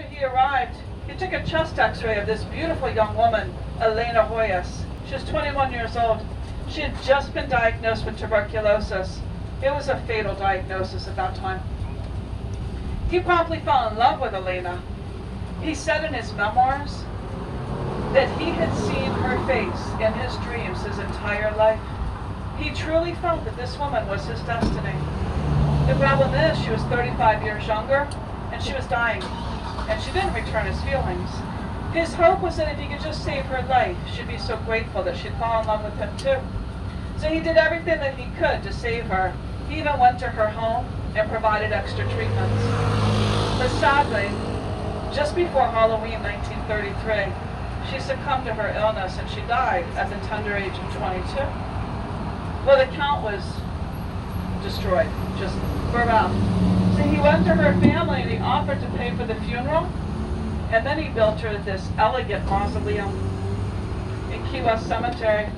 after he arrived, he took a chest x-ray of this beautiful young woman, Elena Hoyas. She was 21 years old. She had just been diagnosed with tuberculosis. It was a fatal diagnosis at that time. He promptly fell in love with Elena. He said in his memoirs that he had seen her face in his dreams his entire life. He truly felt that this woman was his destiny. The problem is she was 35 years younger and she was dying, and she didn't return his feelings. His hope was that if he could just save her life, she'd be so grateful that she'd fall in love with him too. So he did everything that he could to save her. He even went to her home and provided extra treatments. But sadly, just before Halloween 1933, she succumbed to her illness and she died at the tender age of 22. Well, the Count was destroyed, just bereft. So he went to her family and he offered to pay for the funeral, and then he built her this elegant mausoleum in KeyWest Cemetery.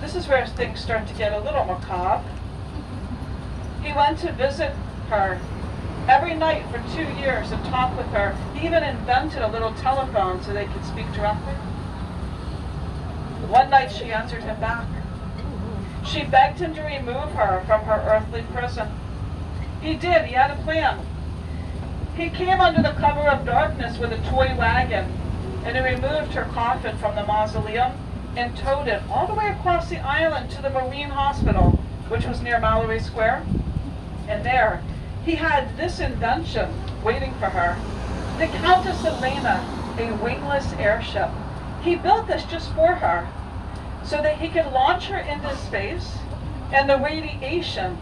This is where things start to get a little macabre. He went to visit her every night for 2 years and talk with her. He even invented a little telephone so they could speak directly. One night she answered him back. She begged him to remove her from her earthly prison. He did. He had a plan. He came under the cover of darkness with a toy wagon, and he removed her coffin from the mausoleum and towed it all the way across the island to the Marine Hospital, which was near Mallory Square. And there, he had this invention waiting for her, the Countess Elena, a wingless airship. He built this just for her, so that he could launch her into space, and the radiation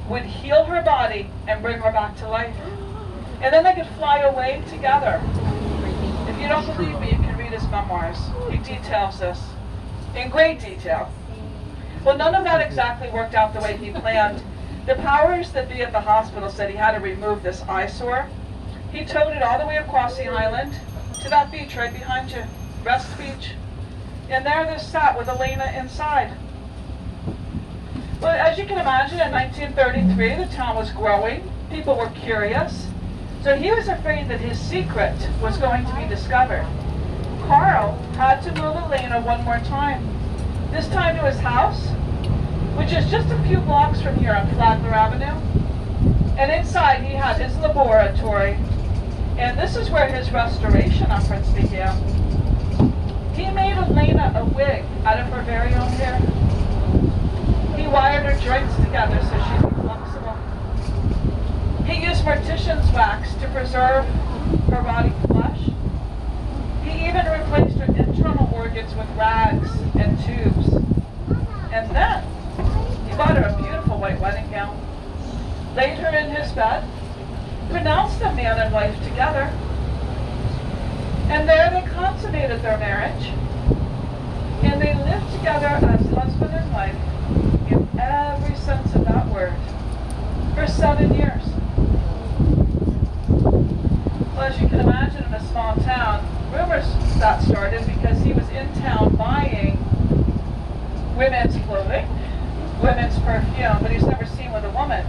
would heal her body and bring her back to life. And then they could fly away together. If you don't believe me, you can read his memoirs. He details this in great detail. Well, none of that exactly worked out the way he planned. The powers that be at the hospital said he had to remove this eyesore. He towed it all the way across the island to that beach right behind you, Rest Beach. And there they sat with Elena inside. Well, as you can imagine, in 1933, the town was growing. People were curious. So he was afraid that his secret was going to be discovered. Carl had to move Elena one more time. This time to his house, which is just a few blocks from here on Flagler Avenue. And inside he had his laboratory. And this is where his restoration efforts began. He made Elena a wig out of her very own hair. He wired her joints together so she'd be flexible. He used mortician's wax to preserve her body flesh. He even replaced her internal organs with rags and tubes. And then he bought her a beautiful white wedding gown, laid her in his bed, pronounced them man and wife together, and there they consummated their marriage, and they lived together as husband and wife in every sense of that word for 7 years. Well, as you can imagine, in a small town, rumors got started because he was in town buying women's clothing, women's perfume, but he's never seen with a woman.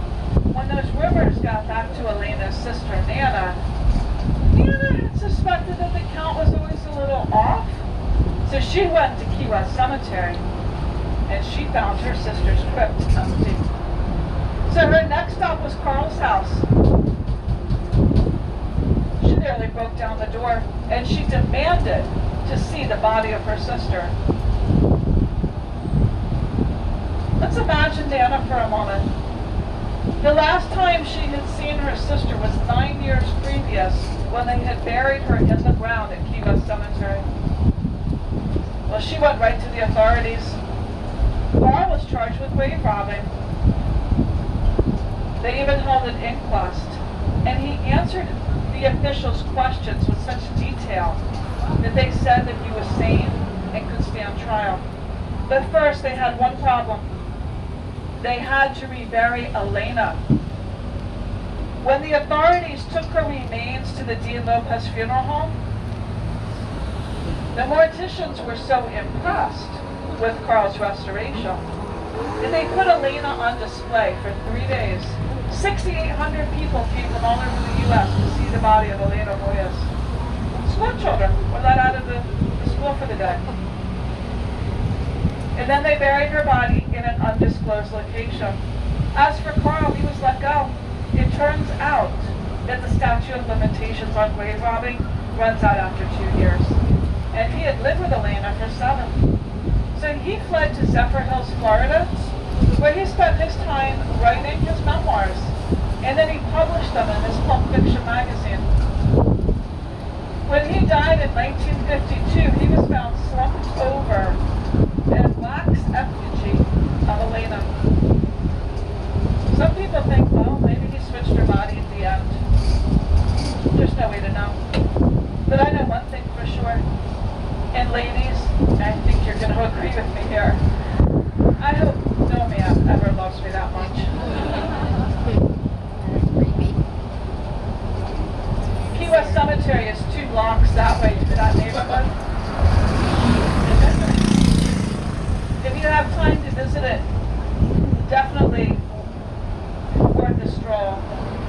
When those rumors got back to Elena's sister, Nana had suspected that the Count was always a little off. So she went to KeyWest Cemetery, and she found her sister's crypt empty. So her next stop was Carl's house. She nearly broke down the door, and she demanded to see the body of her sister. Let's imagine Nana for a moment. The last time she had seen her sister was 9 years previous, when they had buried her in the ground at KeyWest Cemetery. Well, she went right to the authorities. Carl was charged with grave robbing. They even held an inquest, and he answered the officials' questions with such detail that they said that he was sane and could stand trial. But first, they had one problem. They had to rebury Elena. When the authorities took her remains to the Dean Lopez funeral home, the morticians were so impressed with Carl's restoration that they put Elena on display for 3 days 6,800 people came from all over the U.S. to see the body of Elena Moyes. School children were let out of the school for the day. And then they buried her body in an undisclosed location. As for Carl, he was let go. It turns out that the statute of limitations on grave robbing runs out after 2 years. And he had lived with Elena for 7. So he fled to Zephyr Hills, Florida, where he spent his time writing his memoirs. And then he published them in his Pulp Fiction magazine. When he died in 1952, he was found slumped over in wax effigy of Elena. Some people think, well, maybe he switched her body at the end. There's no way to know. But I know one thing for sure. And ladies, I think you're going to agree with me here. I hope no man ever loves me that much. KeyWest Cemetery is 2 blocks that way to that neighborhood. If you have time to visit it, definitely worth a stroll.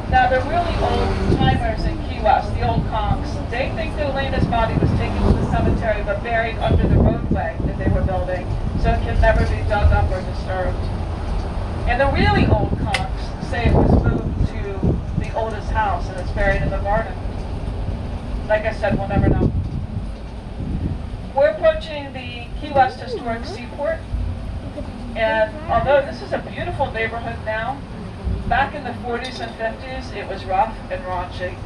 Now, the really old timers in Key West, the old conks, they think that Elena's body was taken to the cemetery but buried under the roadway that they were building, so it can never be dug up or disturbed. And the really old conks say it was moved to the oldest house and it's buried in the garden. Like I said, we'll never know. We're approaching the Key West Historic Seaport, and although this is a beautiful neighborhood now, back in the 40s and 50s, it was rough and raunchy.